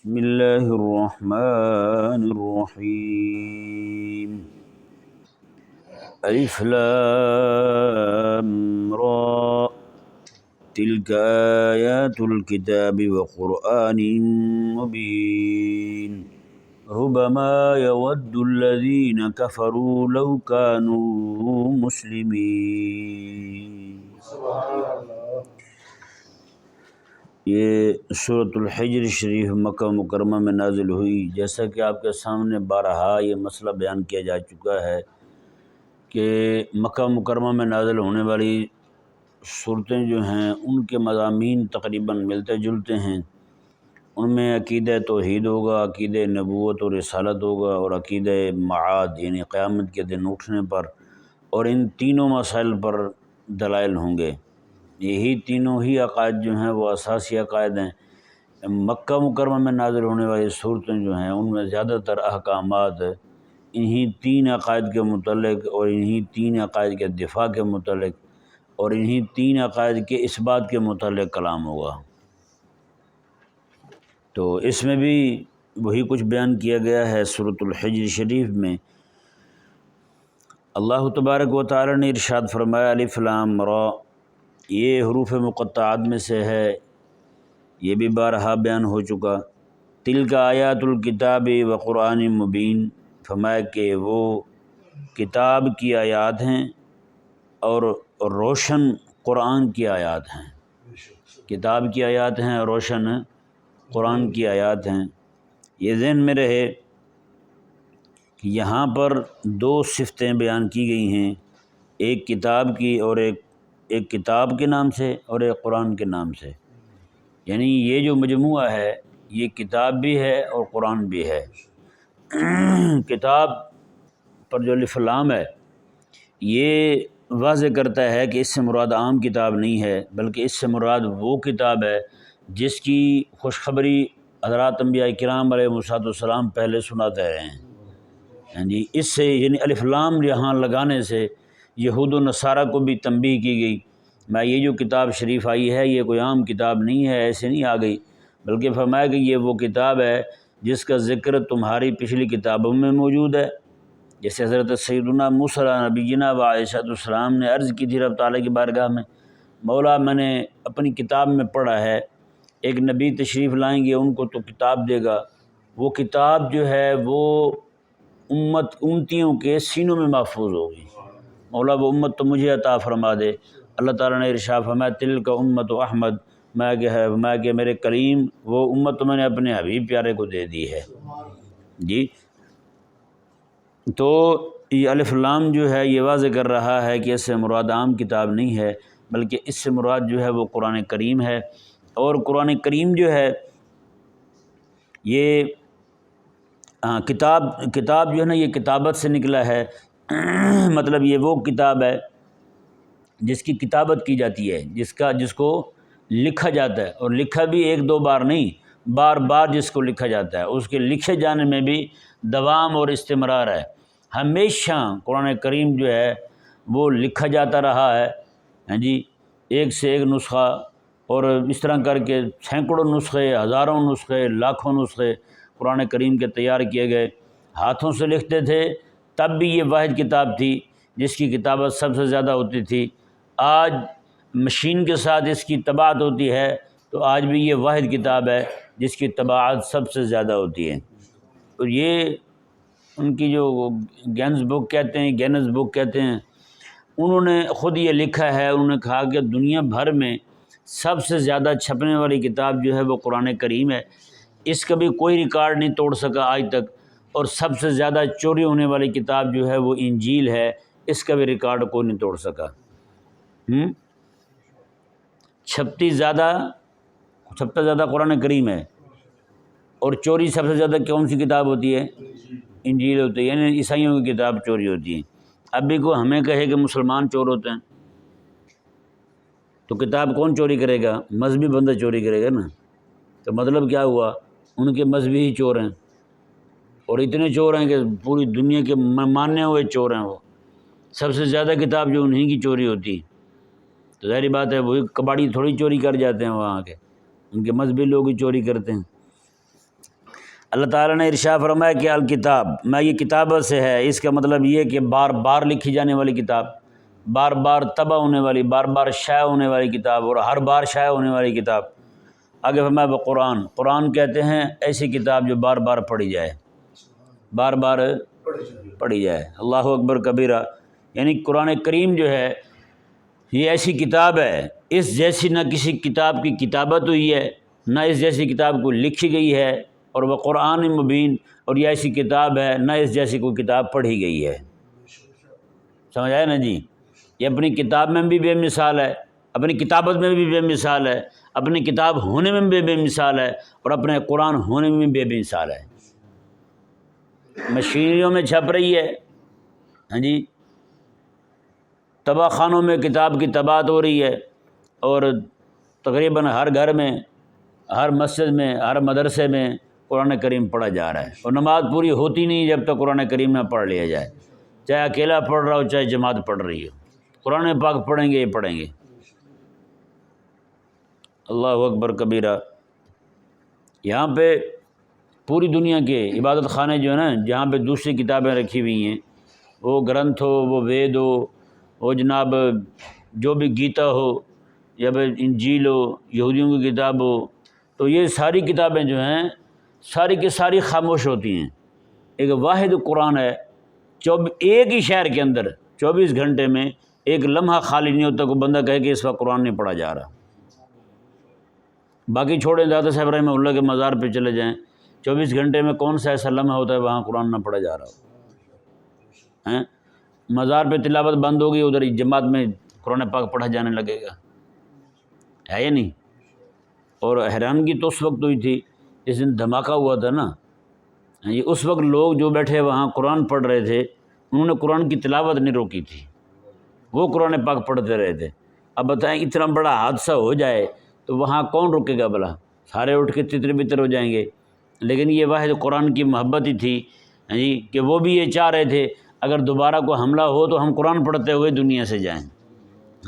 بسم اللہ الرحمن الرحیم الف لام را تلک آیات الکتاب وقرآن مبین ربما يود الذین کفروا لو كانوا مسلمین۔ یہ سورۃ الحجر شریف مکہ مکرمہ میں نازل ہوئی۔ جیسا کہ آپ کے سامنے بارہا یہ مسئلہ بیان کیا جا چکا ہے کہ مکہ مکرمہ میں نازل ہونے والی صورتیں جو ہیں ان کے مضامین تقریباً ملتے جلتے ہیں۔ ان میں عقیدہ توحید ہوگا، عقیدہ نبوت اور رسالت ہوگا، اور عقیدہ معاد یعنی قیامت کے دن اٹھنے پر، اور ان تینوں مسائل پر دلائل ہوں گے۔ یہی تینوں ہی عقائد جو ہیں وہ اساسی عقائد ہیں۔ مکہ مکرمہ میں نازل ہونے والی صورتیں جو ہیں ان میں زیادہ تر احکامات انہی تین عقائد کے متعلق، اور انہی تین عقائد کے دفاع کے متعلق، اور انہی تین عقائد کے اثبات کے متعلق کلام ہوگا۔ تو اس میں بھی وہی کچھ بیان کیا گیا ہے سورۃ الحجر شریف میں۔ اللہ تبارک و تعالی نے ارشاد فرمایا الف لام را، یہ حروف مقطعات میں سے ہے، یہ بھی بارہا بیان ہو چکا۔ تلک آیات الکتاب و قرآن مبین، فرمایا کہ وہ کتاب کی آیات ہیں اور روشن قرآن کی آیات ہیں۔ کتاب کی آیات ہیں اور روشن قرآن کی آیات ہیں۔ یہ ذہن میں رہے کہ یہاں پر دو صفتیں بیان کی گئی ہیں، ایک کتاب کی اور ایک کتاب کے نام سے اور ایک قرآن کے نام سے۔ یعنی یہ جو مجموعہ ہے یہ کتاب بھی ہے اور قرآن بھی ہے۔ کتاب پر جو الف لام ہے یہ واضح کرتا ہے کہ اس سے مراد عام کتاب نہیں ہے، بلکہ اس سے مراد وہ کتاب ہے جس کی خوشخبری حضرات انبیاء کرام علیہ السلام پہلے سناتے رہے ہیں۔ جی اس سے یعنی الف لام یہاں لگانے سے یہود و نصارہ کو بھی تنبیہ کی گئی، میں یہ جو کتاب شریف آئی ہے یہ کوئی عام کتاب نہیں ہے، ایسے نہیں آ گئی، بلکہ فرمایا کہ یہ وہ کتاب ہے جس کا ذکر تمہاری پچھلی کتابوں میں موجود ہے۔ جیسے حضرت سیدنا موسیٰ نبینا و عیسیٰ السلام نے عرض کی تھی رب تعالیٰ کی بارگاہ میں، مولا میں نے اپنی کتاب میں پڑھا ہے ایک نبی تشریف لائیں گے ان کو تو کتاب دے گا، وہ کتاب جو ہے وہ امتیوں کے سینوں میں محفوظ ہوگی، مولا وہ امت تو مجھے عطا فرما دے۔ اللہ تعالیٰ نے ارشاد فرمایا تلک امت احمد، میں کہ میرے کریم وہ امت میں نے اپنے حبیب پیارے کو دے دی ہے۔ جی تو یہ الف لام جو ہے یہ واضح کر رہا ہے کہ اس سے مراد عام کتاب نہیں ہے، بلکہ اس سے مراد جو ہے وہ قرآن کریم ہے۔ اور قرآن کریم جو ہے یہ کتاب جو ہے نا یہ کتابت سے نکلا ہے، مطلب یہ وہ کتاب ہے جس کی کتابت کی جاتی ہے، جس کو لکھا جاتا ہے، اور لکھا بھی ایک دو بار نہیں، بار بار جس کو لکھا جاتا ہے، اس کے لکھے جانے میں بھی دوام اور استمرار ہے۔ ہمیشہ قرآن کریم جو ہے وہ لکھا جاتا رہا ہے، ہاں جی، ایک سے ایک نسخہ، اور اس طرح کر کے سینکڑوں نسخے، ہزاروں نسخے، لاکھوں نسخے قرآن کریم کے تیار کیے گئے۔ ہاتھوں سے لکھتے تھے تب بھی یہ واحد کتاب تھی جس کی کتابت سب سے زیادہ ہوتی تھی۔ آج مشین کے ساتھ اس کی طباعت ہوتی ہے تو آج بھی یہ واحد کتاب ہے جس کی طباعت سب سے زیادہ ہوتی ہے۔ اور یہ ان کی جو گینز بک کہتے ہیں انہوں نے خود یہ لکھا ہے، انہوں نے کہا کہ دنیا بھر میں سب سے زیادہ چھپنے والی کتاب جو ہے وہ قرآن کریم ہے، اس کا بھی کوئی ریکارڈ نہیں توڑ سکا آج تک، اور سب سے زیادہ چوری ہونے والی کتاب جو ہے وہ انجیل ہے، اس کا بھی ریکارڈ کوئی نہیں توڑ سکا۔ چھپتا زیادہ قرآن کریم ہے، اور چوری سب سے زیادہ کون سی کتاب ہوتی ہے؟ انجیل ہوتی ہے، یعنی عیسائیوں کی کتاب چوری ہوتی ہے۔ اب بھی کوئی ہمیں کہے کہ مسلمان چور ہوتے ہیں تو کتاب کون چوری کرے گا؟ مذہبی بندہ چوری کرے گا نا، تو مطلب کیا ہوا؟ ان کے مذہبی ہی چور ہیں، اور اتنے چور ہیں کہ پوری دنیا کے ماننے ہوئے چور ہیں، وہ سب سے زیادہ کتاب جو انہیں کی چوری ہوتی، تو ظاہری بات ہے وہی کباڑی تھوڑی چوری کر جاتے ہیں وہاں کے، ان کے مذہبی لوگ ہی چوری کرتے ہیں۔ اللہ تعالیٰ نے ارشاد فرمایا کہ الکتاب، میں یہ کتابت سے ہے، اس کا مطلب یہ کہ بار بار لکھی جانے والی کتاب، بار بار طبع ہونے والی، بار بار شائع ہونے والی کتاب، اور ہر بار شائع ہونے والی کتاب۔ آگے فرمایا وہ قرآن کہتے ہیں ایسی کتاب جو بار بار پڑھی جائے، بار بار پڑھی جائے۔ اللہ اکبر کبیرہ، یعنی قرآن کریم جو ہے یہ ایسی کتاب ہے، اس جیسی نہ کسی کتاب کی کتابت ہوئی ہے، نہ اس جیسی کتاب کو لکھی گئی ہے، اور وہ قرآن مبین، اور یہ ایسی کتاب ہے نہ اس جیسی کوئی کتاب پڑھی گئی ہے۔ سمجھ آیا نا جی؟ یہ اپنی کتاب میں بھی بے مثال ہے، اپنی کتابت میں بھی بے مثال ہے، اپنی کتاب ہونے میں بھی بے مثال ہے، اور اپنے قرآن ہونے میں بھی بے مثال ہے۔ مشینریوں میں چھپ رہی ہے، ہاں جی، طبع خانوں میں کتاب کی طباعت ہو رہی ہے، اور تقریباً ہر گھر میں، ہر مسجد میں، ہر مدرسے میں قرآن کریم پڑھا جا رہا ہے، اور نماز پوری ہوتی نہیں جب تک قرآن کریم نہ پڑھ لیا جائے، چاہے اکیلا پڑھ رہا ہو چاہے جماعت پڑھ رہی ہو، قرآن پاک پڑھیں گے، یہ پڑھیں گے۔ اللہ اکبر کبیرہ۔ یہاں پہ پوری دنیا کے عبادت خانے جو ہیں نا، جہاں پہ دوسری کتابیں رکھی ہوئی ہیں، وہ گرنتھ ہو، وہ وید ہو، وہ جناب جو بھی گیتا ہو، یا پھر انجیل ہو، یہودیوں کی کتاب ہو، تو یہ ساری کتابیں جو ہیں ساری کی ساری خاموش ہوتی ہیں۔ ایک واحد قرآن ہے، ایک ہی شہر کے اندر 24 گھنٹے میں ایک لمحہ خالی نہیں ہوتا کوئی بندہ کہے کہ اس وقت قرآن نہیں پڑھا جا رہا۔ باقی چھوڑیں، دادا صاحب رحمہ اللہ کے مزار پہ چلے جائیں، 24 گھنٹے میں کون سا ایسا لمحہ ہوتا ہے وہاں قرآن نہ پڑھا جا رہا ہو؟ مزار پہ تلاوت بند ہوگی، ادھر جماعت میں قرآن پاک پڑھا جانے لگے گا، ہے یا نہیں؟ اور حیرانگی تو اس وقت ہوئی تھی جس دن دھماکہ ہوا تھا نا، اس وقت لوگ جو بیٹھے وہاں قرآن پڑھ رہے تھے انہوں نے قرآن کی تلاوت نہیں روکی تھی، وہ قرآن پاک پڑھتے رہے تھے۔ اب بتائیں اتنا بڑا حادثہ ہو جائے تو وہاں کون رکے گا بھلا؟ سارے اٹھ کے تتر بتر ہو جائیں گے۔ لیکن یہ واحد قرآن کی محبت ہی تھی جی، کہ وہ بھی یہ چاہ رہے تھے اگر دوبارہ کوئی حملہ ہو تو ہم قرآن پڑھتے ہوئے دنیا سے جائیں۔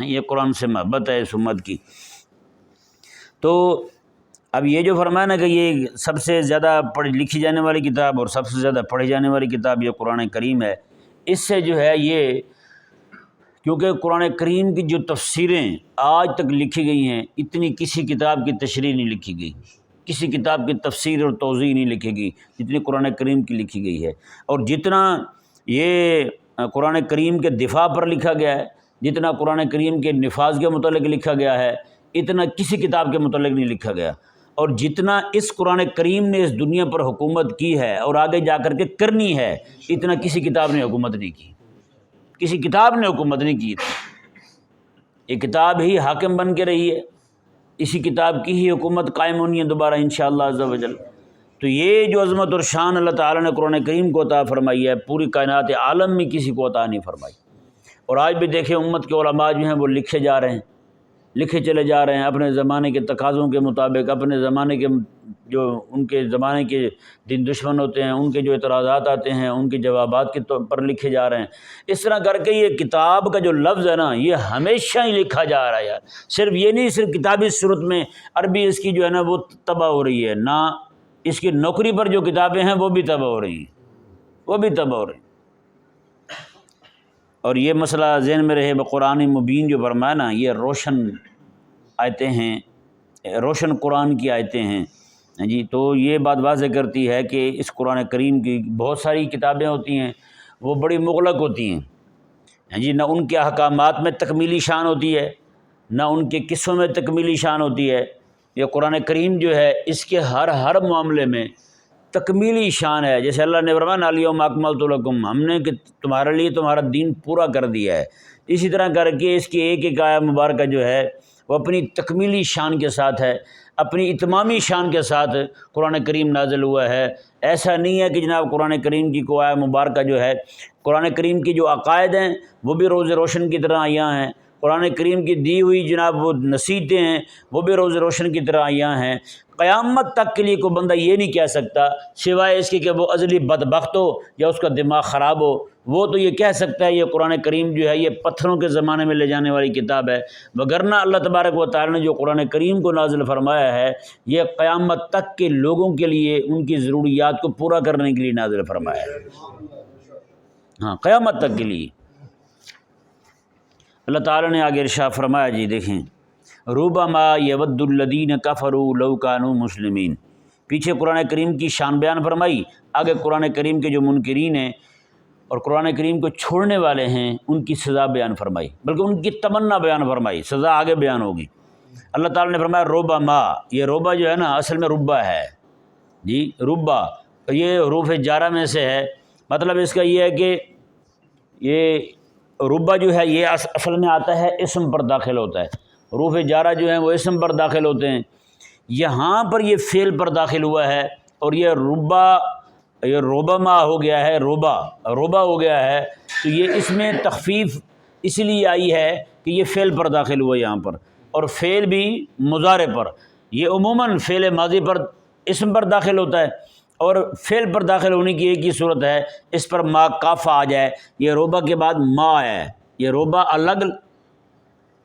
یہ قرآن سے محبت ہے اس امت کی۔ تو اب یہ جو فرمایا نا کہ یہ سب سے زیادہ لکھی جانے والی کتاب اور سب سے زیادہ پڑھی جانے والی کتاب یہ قرآن کریم ہے، اس سے جو ہے یہ، کیونکہ قرآن کریم کی جو تفسیریں آج تک لکھی گئی ہیں اتنی کسی کتاب کی تشریح نہیں لکھی گئی، کسی کتاب کی تفسیر اور توضیح نہیں لکھی گئی جتنی قرآن کریم کی لکھی گئی ہے۔ اور جتنا یہ قرآن کریم کے دفاع پر لکھا گیا ہے، جتنا قرآن کریم کے نفاذ کے متعلق لکھا گیا ہے، اتنا کسی کتاب کے متعلق نہیں لکھا گیا۔ اور جتنا اس قرآن کریم نے اس دنیا پر حکومت کی ہے اور آگے جا کر کے کرنی ہے، اتنا کسی کتاب نے حکومت نہیں کی، کسی کتاب نے حکومت نہیں کی تھی۔ یہ کتاب ہی حاکم بن کے رہی ہے، اسی کتاب کی ہی حکومت قائم ہونی ہے دوبارہ انشاءاللہ عز و جل۔ تو یہ جو عظمت اور شان اللہ تعالیٰ نے قرآن کریم کو عطا فرمائی ہے، پوری کائنات عالم میں کسی کو عطا نہیں فرمائی۔ اور آج بھی دیکھیں امت کے علماء جو ہیں وہ لکھے جا رہے ہیں، لکھے چلے جا رہے ہیں اپنے زمانے کے تقاضوں کے مطابق، اپنے زمانے کے جو ان کے زمانے کے دین دشمن ہوتے ہیں ان کے جو اعتراضات آتے ہیں ان کے جوابات کے طور پر لکھے جا رہے ہیں۔ اس طرح کر کے یہ کتاب کا جو لفظ ہے نا یہ ہمیشہ ہی لکھا جا رہا ہے یار، صرف یہ نہیں صرف کتابی صورت میں عربی اس کی جو ہے نا وہ طبع ہو رہی ہے، نہ اس کی نوکری پر جو کتابیں ہیں وہ بھی طبع ہو رہی ہیں، وہ بھی طبع ہو رہی ہیں۔ اور یہ مسئلہ ذہن میں رہے، قرآن مبین جو فرمایا نا یہ روشن آیتیں ہیں، روشن قرآن کی آیتیں ہیں جی۔ تو یہ بات واضح کرتی ہے کہ اس قرآن کریم کی بہت ساری کتابیں ہوتی ہیں وہ بڑی مغلق ہوتی ہیں جی، نہ ان کے احکامات میں تکمیلی شان ہوتی ہے نہ ان کے قصوں میں تکمیلی شان ہوتی ہے۔ یہ قرآن کریم جو ہے اس کے ہر معاملے میں تکمیلی شان ہے، جیسے اللہ نے فرمایا الیوم اکملت لکم، ہم نے کہ تمہارے لیے تمہارا دین پورا کر دیا ہے۔ اسی طرح کر کے اس کی ایک ایک آیہ مبارکہ جو ہے وہ اپنی تکمیلی شان کے ساتھ ہے، اپنی اتمامی شان کے ساتھ قرآن کریم نازل ہوا ہے۔ ایسا نہیں ہے کہ جناب قرآن کریم کی کوئی آیہ مبارکہ جو ہے، قرآن کریم کی جو عقائد ہیں وہ بھی روز روشن کی طرح آیا ہیں، قرآن کریم کی دی ہوئی جناب وہ نصیحتیں ہیں وہ بھی روز روشن کی طرح آیاں ہیں۔ قیامت تک کے لیے کوئی بندہ یہ نہیں کہہ سکتا سوائے اس کے کہ وہ ازلی بدبخت ہو یا اس کا دماغ خراب ہو، وہ تو یہ کہہ سکتا ہے یہ قرآن کریم جو ہے یہ پتھروں کے زمانے میں لے جانے والی کتاب ہے، وگرنہ اللہ تبارک و تعالی نے جو قرآن کریم کو نازل فرمایا ہے یہ قیامت تک کے لوگوں کے لیے ان کی ضروریات کو پورا کرنے کے لیے نازل فرمایا ہے، ہاں قیامت تک کے لیے۔ اللہ تعالی نے آگے ارشاد فرمایا، جی دیکھیں، ربما یود الذین کفروا لو کانوا مسلمین، پیچھے قرآن کریم کی شان بیان فرمائی، آگے قرآن کریم کے جو منکرین ہیں اور قرآن کریم کو چھوڑنے والے ہیں ان کی سزا بیان فرمائی، بلکہ ان کی تمنا بیان فرمائی، سزا آگے بیان ہوگی۔ اللہ تعالیٰ نے فرمایا ربما، یہ ربا جو ہے نا اصل میں ربا ہے، جی ربا یہ حروف جارہ میں سے ہے، مطلب اس کا یہ ہے کہ یہ ربا جو ہے یہ اصل میں آتا ہے اسم پر داخل ہوتا ہے، حروف جارہ جو ہیں وہ اسم پر داخل ہوتے ہیں، یہاں پر یہ فعل پر داخل ہوا ہے اور یہ ربما ہو گیا ہے، ربا ہو گیا ہے، تو یہ اس میں تخفیف اس لیے آئی ہے کہ یہ فعل پر داخل ہوا یہاں پر، اور فعل بھی مضارع پر، یہ عموماً فعل ماضی پر اسم پر داخل ہوتا ہے اور فعل پر داخل ہونے کی ایک ہی صورت ہے اس پر ما کافہ آ جائے، یہ ربا کے بعد ما ہے، یہ ربا الگ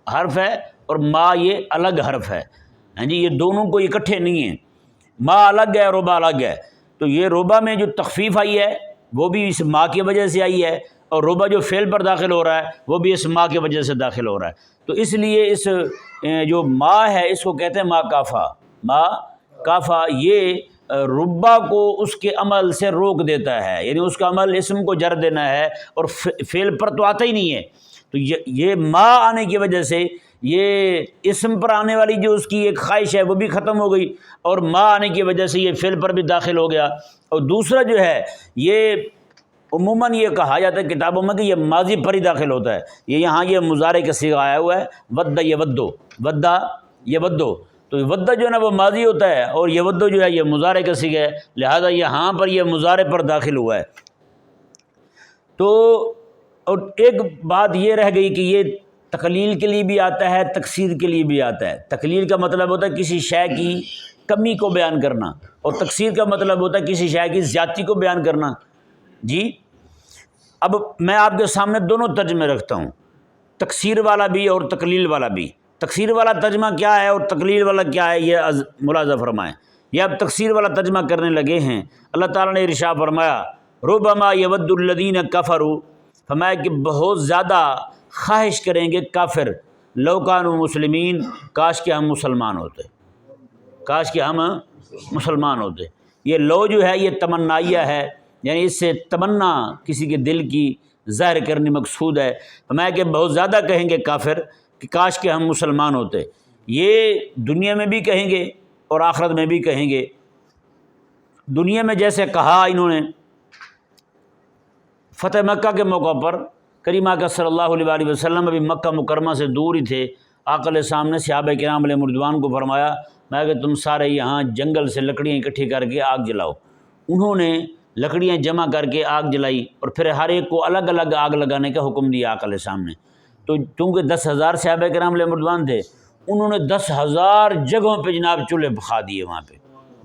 حرف ہے اور ما یہ الگ حرف ہے، ہاں جی یہ دونوں کو اکٹھے نہیں ہیں، ما الگ ہے ربا الگ ہے، تو یہ ربا میں جو تخفیف آئی ہے وہ بھی اس ما کی وجہ سے آئی ہے اور ربا جو فعل پر داخل ہو رہا ہے وہ بھی اس ما کی وجہ سے داخل ہو رہا ہے، تو اس لیے اس جو ما ہے اس کو کہتے ہیں ما کافہ، یہ ربا کو اس کے عمل سے روک دیتا ہے، یعنی اس کا عمل اسم کو جر دینا ہے اور فعل پر تو آتا ہی نہیں ہے، تو یہ ما آنے کی وجہ سے یہ اسم پر آنے والی جو اس کی ایک خواہش ہے وہ بھی ختم ہو گئی اور ما آنے کی وجہ سے یہ فعل پر بھی داخل ہو گیا، اور دوسرا جو ہے یہ عموماً یہ کہا جاتا ہے کتابوں میں کہ یہ ماضی پر ہی داخل ہوتا ہے، یہ یہاں یہ مضارع کا صیغہ آیا ہوا ہے ودّ یودّو، تو ودّ جو ہے نا وہ ماضی ہوتا ہے اور یودّو جو ہے یہ مضارع کا صیغہ ہے، لہذا یہاں پر یہ مضارع پر داخل ہوا ہے۔ تو اور ایک بات یہ رہ گئی کہ یہ تقلیل کے لیے بھی آتا ہے، تکسیر کے لیے بھی آتا ہے۔ تقلیل کا مطلب ہوتا ہے کسی شے کی کمی کو بیان کرنا اور تکسیر کا مطلب ہوتا ہے کسی شے کی زیادتی کو بیان کرنا۔ جی اب میں آپ کے سامنے دونوں ترجمے رکھتا ہوں، تکسیر والا بھی اور تقلیل والا بھی۔ تکسیر والا ترجمہ کیا ہے اور تقلیل والا کیا ہے یہ ملاحظہ فرمائیں۔ یہ اب تکسیر والا ترجمہ کرنے لگے ہیں۔ اللہ تعالیٰ نے ارشاد فرمایا ربما یود الذین کفروا، فرمایا کہ بہت زیادہ خواہش کریں گے کافر لو کانوا مسلمین، کاش کہ ہم مسلمان ہوتے، کاش کہ ہم مسلمان ہوتے۔ یہ لو جو ہے یہ تمنائیہ ہے، یعنی اس سے تمنا کسی کے دل کی ظاہر کرنی مقصود ہے۔ فرمایا کہ بہت زیادہ کہیں گے کافر کہ کاش کہ ہم مسلمان ہوتے، یہ دنیا میں بھی کہیں گے اور آخرت میں بھی کہیں گے۔ دنیا میں جیسے کہا انہوں نے فتح مکہ کے موقع پر، کریم آقا صلی اللہ علیہ وآلہ وسلم ابھی مکہ مکرمہ سے دور ہی تھے، آقا علیہ السلام نے صحابہ کرام علیہ رضوان کو فرمایا میں کہ تم سارے یہاں جنگل سے لکڑیاں اکٹھی کر کے آگ جلاؤ۔ انہوں نے لکڑیاں جمع کر کے آگ جلائی اور پھر ہر ایک کو الگ الگ آگ لگانے کا حکم دیا آقا علیہ السلام نے۔ تو چونکہ 10,000 صحابہ کرام علیہ رضوان تھے، انہوں نے 10,000 جگہوں پہ جناب چولہے بکھا دیے وہاں پہ،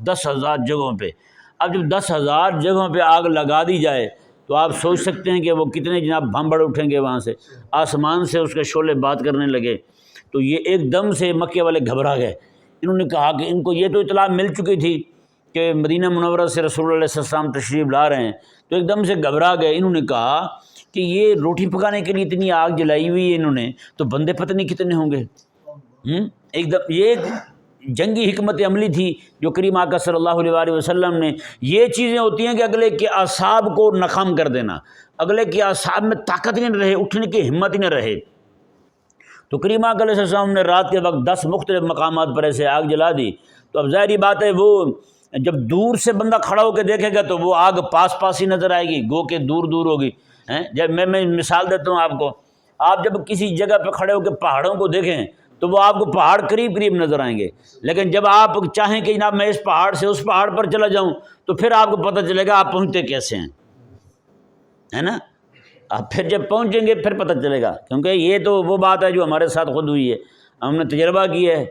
10,000 جگہوں پہ۔ اب جب 10,000 جگہوں پہ آگ لگا دی جائے تو آپ سوچ سکتے ہیں کہ وہ کتنے جناب بھنبڑ اٹھیں گے، وہاں سے آسمان سے اس کے شعلے بات کرنے لگے۔ تو یہ ایک دم سے مکے والے گھبرا گئے، انہوں نے کہا کہ ان کو یہ تو اطلاع مل چکی تھی کہ مدینہ منورہ سے رسول اللہ صلی اللہ علیہ وسلم تشریف لا رہے ہیں، تو ایک دم سے گھبرا گئے۔ انہوں نے کہا کہ یہ روٹی پکانے کے لیے اتنی آگ جلائی ہوئی ہے انہوں نے، تو بندے پتہ نہیں کتنے ہوں گے۔ ایک دم یہ ایک جنگی حکمت عملی تھی جو کریم آقا صلی اللہ علیہ وآلہ وسلم نے، یہ چیزیں ہوتی ہیں کہ اگلے کے اعصاب کو ناکام کر دینا، اگلے کے اعصاب میں طاقت ہی نہ رہے، اٹھنے کی ہمت ہی نہ رہے۔ تو کریم آقا علیہ السلام نے رات کے وقت 10 مختلف مقامات پر ایسے آگ جلا دی۔ تو اب ظاہری بات ہے وہ جب دور سے بندہ کھڑا ہو کے دیکھے گا تو وہ آگ پاس پاس ہی نظر آئے گی، گو کہ دور دور ہوگی۔ جب میں مثال دیتا ہوں آپ کو، آپ جب کسی جگہ پہ کھڑے ہو کے پہاڑوں کو دیکھیں تو وہ آپ کو پہاڑ قریب قریب نظر آئیں گے، لیکن جب آپ چاہیں کہ جناب میں اس پہاڑ سے اس پہاڑ پر چلا جاؤں تو پھر آپ کو پتہ چلے گا آپ پہنچتے کیسے ہیں، ہے نا؟ اب پھر جب پہنچیں گے پھر پتہ چلے گا، کیونکہ یہ تو وہ بات ہے جو ہمارے ساتھ خود ہوئی ہے، ہم نے تجربہ کیا ہے۔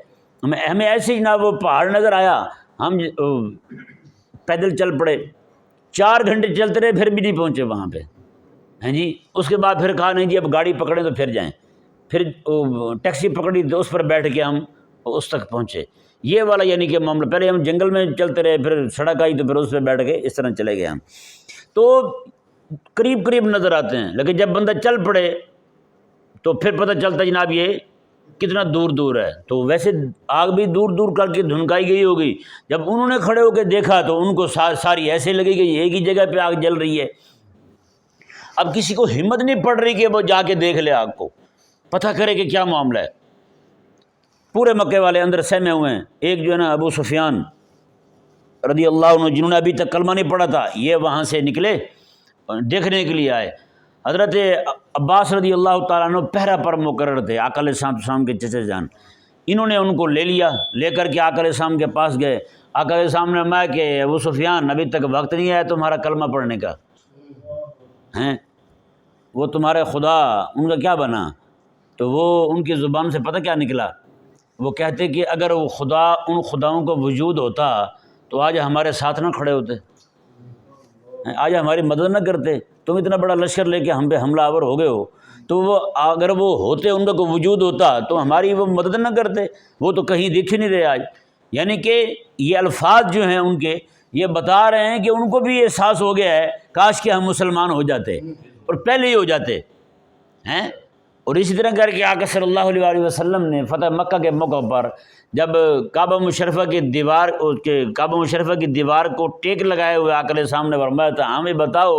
ہمیں ایسے ہی جناب وہ پہاڑ نظر آیا، ہم پیدل چل پڑے، 4 گھنٹے چلتے رہے پھر بھی نہیں پہنچے وہاں پہ، ہیں جی۔ اس کے بعد پھر کہا نہیں جی اب گاڑی پکڑیں تو پھر جائیں، پھر ٹیکسی پکڑی تو اس پر بیٹھ کے ہم اس تک پہنچے۔ یہ والا یعنی کہ معاملہ، پہلے ہم جنگل میں چلتے رہے، پھر سڑک آئی تو پھر اس پہ بیٹھ کے اس طرح چلے گئے ہم، تو قریب قریب نظر آتے ہیں، لیکن جب بندہ چل پڑے تو پھر پتہ چلتا ہے جناب یہ کتنا دور دور ہے۔ تو ویسے آگ بھی دور دور کر کے دھنکائی گئی ہوگی، جب انہوں نے کھڑے ہو کے دیکھا تو ان کو ساری ایسے لگے کہ ایک ہی جگہ پہ آگ جل رہی ہے۔ اب کسی کو ہمت نہیں پڑ رہی کہ وہ جا کے دیکھ لے آگ کو، پتہ کرے کہ کیا معاملہ ہے۔ پورے مکے والے اندر سہمے ہوئے ہیں۔ ایک جو ہے نا ابو سفیان رضی اللہ عنہ، جنہوں نے ابھی تک کلمہ نہیں پڑھا تھا، یہ وہاں سے نکلے دیکھنے کے لیے آئے۔ حضرت عباس رضی اللہ تعالیٰ عنہ پہرا پر مقرر تھے، آقا علیہ السلام کے چچا جان، انہوں نے ان کو لے لیا، لے کر کے آقا علیہ السلام کے پاس گئے۔ آقا علیہ السلام نے فرمایا کہ ابو سفیان ابھی تک وقت نہیں آیا تمہارا کلمہ پڑھنے کا، ہیں وہ تمہارے خدا ان کا کیا بنا؟ تو وہ ان کی زبان سے پتہ کیا نکلا؟ وہ کہتے کہ اگر وہ خدا ان خداؤں کو وجود ہوتا تو آج ہمارے ساتھ نہ کھڑے ہوتے، آج ہماری مدد نہ کرتے۔ تم اتنا بڑا لشکر لے کے ہم پہ حملہ آور ہو گئے ہو، تو وہ اگر وہ ہوتے، ان کا کوئی وجود ہوتا تو ہماری وہ مدد نہ کرتے، وہ تو کہیں دکھ ہی نہیں رہے آج۔ یعنی کہ یہ الفاظ جو ہیں ان کے، یہ بتا رہے ہیں کہ ان کو بھی احساس ہو گیا ہے کاش کہ ہم مسلمان ہو جاتے اور پہلے ہی ہو جاتے ہیں۔ اور اسی طرح کر کے آقا صلی اللہ علیہ وسلم نے فتح مکہ کے موقع پر جب کعبہ مشرفہ کی دیوار کو ٹیک لگائے ہوئے آقا علیہ السلام نے فرمایا تھا ہمیں بتاؤ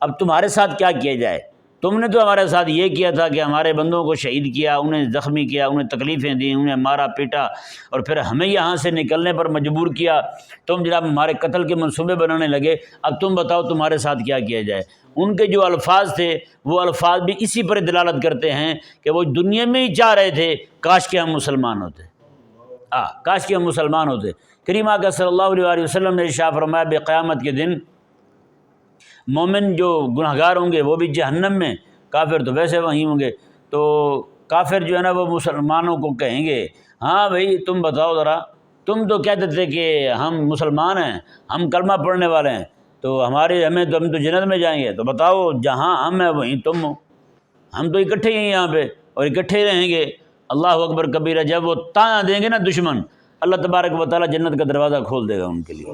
اب تمہارے ساتھ کیا کیا جائے؟ تم نے تو ہمارے ساتھ یہ کیا تھا کہ ہمارے بندوں کو شہید کیا، انہیں زخمی کیا، انہیں تکلیفیں دیں، انہیں مارا پیٹا، اور پھر ہمیں یہاں سے نکلنے پر مجبور کیا، تم جناب ہمارے قتل کے منصوبے بنانے لگے، اب تم بتاؤ تمہارے ساتھ کیا کیا جائے؟ ان کے جو الفاظ تھے وہ الفاظ بھی اسی پر دلالت کرتے ہیں کہ وہ دنیا میں ہی چاہ رہے تھے کاش کہ ہم مسلمان ہوتے، کاش کہ ہم مسلمان ہوتے۔ کریم آقا صلی اللہ علیہ وسلم نے ارشاد فرمایا بے قیامت کے دن مومن جو گنہگار ہوں گے وہ بھی جہنم میں، کافر تو ویسے وہیں ہوں گے۔ تو کافر جو ہے نا وہ مسلمانوں کو کہیں گے ہاں بھائی تم بتاؤ ذرا، تم تو کہتے تھے کہ ہم مسلمان ہیں، ہم کلمہ پڑھنے والے ہیں، تو ہم تو جنت میں جائیں گے، تو بتاؤ جہاں ہم ہیں وہیں تم ہو، ہم تو اکٹھے ہی ہیں یہاں پہ اور اکٹھے ہی رہیں گے۔ اللہ اکبر کبیرہ، جب وہ تانا دیں گے نا دشمن، اللہ تبارک و تعالیٰ جنت کا دروازہ کھول دے گا ان کے لیے،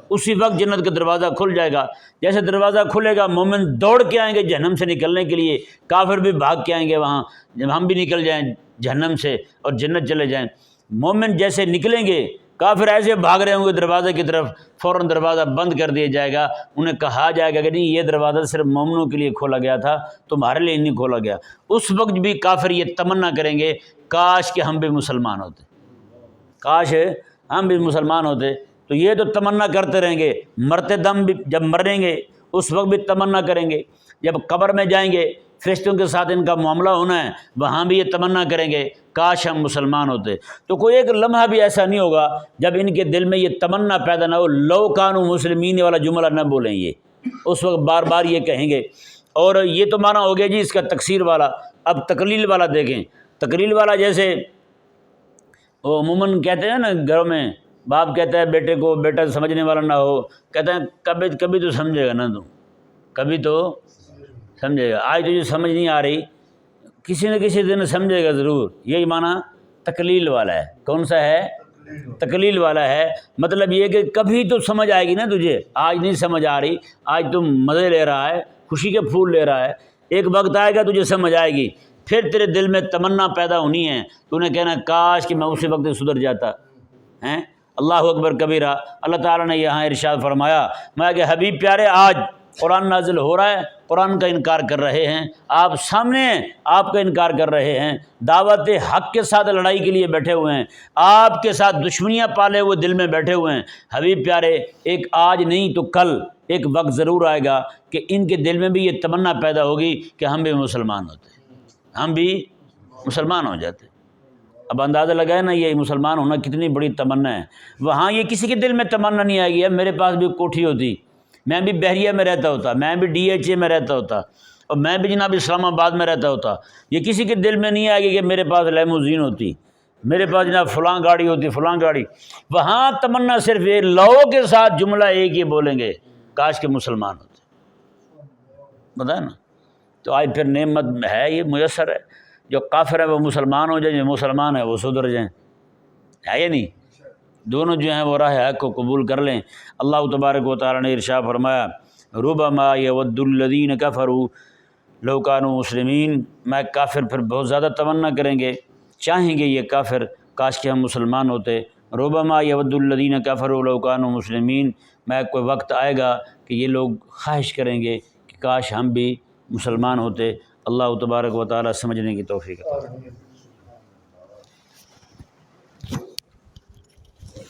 اسی وقت جنت کا دروازہ کھل جائے گا۔ جیسے دروازہ کھلے گا مومن دوڑ کے آئیں گے جہنم سے نکلنے کے لیے، کافر بھی بھاگ کے آئیں گے وہاں، جب ہم بھی نکل جائیں جہنم سے اور جنت چلے جائیں۔ مومن جیسے نکلیں گے کافر ایسے بھاگ رہے ہوں گے دروازے کی طرف، فوراً دروازہ بند کر دیا جائے گا، انہیں کہا جائے گا کہ نہیں یہ دروازہ صرف مومنوں کے لیے کھولا گیا تھا، تمہارے لیے نہیں کھولا گیا۔ اس وقت بھی کافر یہ تمنا کریں گے کاش کہ ہم بھی مسلمان ہوتے، کاش ہم بھی مسلمان ہوتے۔ تو یہ تو تمنا کرتے رہیں گے، مرتے دم بھی جب مریں گے اس وقت بھی تمنا کریں گے، جب قبر میں جائیں گے فرشتوں کے ساتھ ان کا معاملہ ہونا ہے وہاں بھی یہ تمنا کریں گے کاش ہم مسلمان ہوتے۔ تو کوئی ایک لمحہ بھی ایسا نہیں ہوگا جب ان کے دل میں یہ تمنا پیدا نہ ہو، لو کانوا مسلمین والا جملہ نہ بولیں، یہ اس وقت بار بار یہ کہیں گے۔ اور یہ تو معنی ہو گیا جی اس کا تکثیر والا۔ اب تقلیل والا دیکھیں، تقلیل والا جیسے وہ عموماً کہتے ہیں نا گھروں میں، باپ کہتا ہے بیٹے کو بیٹا سمجھنے والا نہ ہو، کہتا ہے کبھی تو سمجھے گا نا، تو کبھی تو سمجھے گا، آج تجھے سمجھ نہیں آ رہی، کسی نہ کسی دن سمجھے گا ضرور۔ یہی معنی تقلیل والا ہے۔ کون سا ہے؟ تقلیل والا ہے، مطلب یہ کہ کبھی تو سمجھ آئے گی نا تجھے، آج نہیں سمجھ آ رہی، آج تم مزے لے رہا ہے، خوشی کے پھول لے رہا ہے، ایک وقت آئے گا تجھے سمجھ آئے گی، پھر تیرے دل میں تمنا پیدا ہونی ہے، تو نے کہنا کاش کہ میں اسی وقت سدھر جاتا ہیں۔ اللہ اکبر کبیرہ۔ اللہ تعالیٰ نے یہاں ارشاد فرمایا میں کہ حبیب پیارے آج قرآن نازل ہو رہا ہے، قرآن کا انکار کر رہے ہیں، آپ سامنے ہیں، آپ کا انکار کر رہے ہیں، دعوت حق کے ساتھ لڑائی کے لیے بیٹھے ہوئے ہیں، آپ کے ساتھ دشمنیاں پالے ہوئے دل میں بیٹھے ہوئے ہیں۔ حبیب پیارے ایک آج نہیں تو کل ایک وقت ضرور آئے گا کہ ان کے دل میں بھی یہ تمنا پیدا ہوگی کہ ہم بھی مسلمان ہوتے، ہم بھی مسلمان ہو جاتے۔ اب اندازہ لگائے نا یہ مسلمان ہونا کتنی بڑی تمنا ہے۔ وہاں یہ کسی کے دل میں تمنا نہیں آئے گی میرے پاس بھی کوٹھی ہوتی، میں بھی بحریہ میں رہتا ہوتا، میں بھی DHA میں رہتا ہوتا، اور میں بھی جناب اسلام آباد میں رہتا ہوتا، یہ کسی کے دل میں نہیں آئے گی کہ میرے پاس لیموزین ہوتی، میرے پاس جناب فلاں گاڑی ہوتی، فلاں گاڑی۔ وہاں تمنا صرف یہ لو کے ساتھ جملہ ایک ہی بولیں گے، کاش کے مسلمان ہوتے، بتا نا۔ تو آج پھر نعمت ہے، یہ میسر ہے، جو کافر ہے وہ مسلمان ہو جائیں، جو مسلمان ہے وہ سدھر جائیں، ہے یا نہیں؟ دونوں جو ہیں وہ راہ حق کو قبول کر لیں۔ اللہ تبارک و تعالیٰ نے ارشاد فرمایا ربما یود الذین کفروا لو کانوا مسلمین، میں کافر پھر بہت زیادہ تمنا کریں گے، چاہیں گے یہ کافر کاش کہ ہم مسلمان ہوتے۔ ربما یود الذین کفروا لو کانوا مسلمین، میں کوئی وقت آئے گا کہ یہ لوگ خواہش کریں گے کہ کاش ہم بھی مسلمان ہوتے۔ اللہ تبارک و تعالیٰ سمجھنے کی توفیق عطا فرمائے۔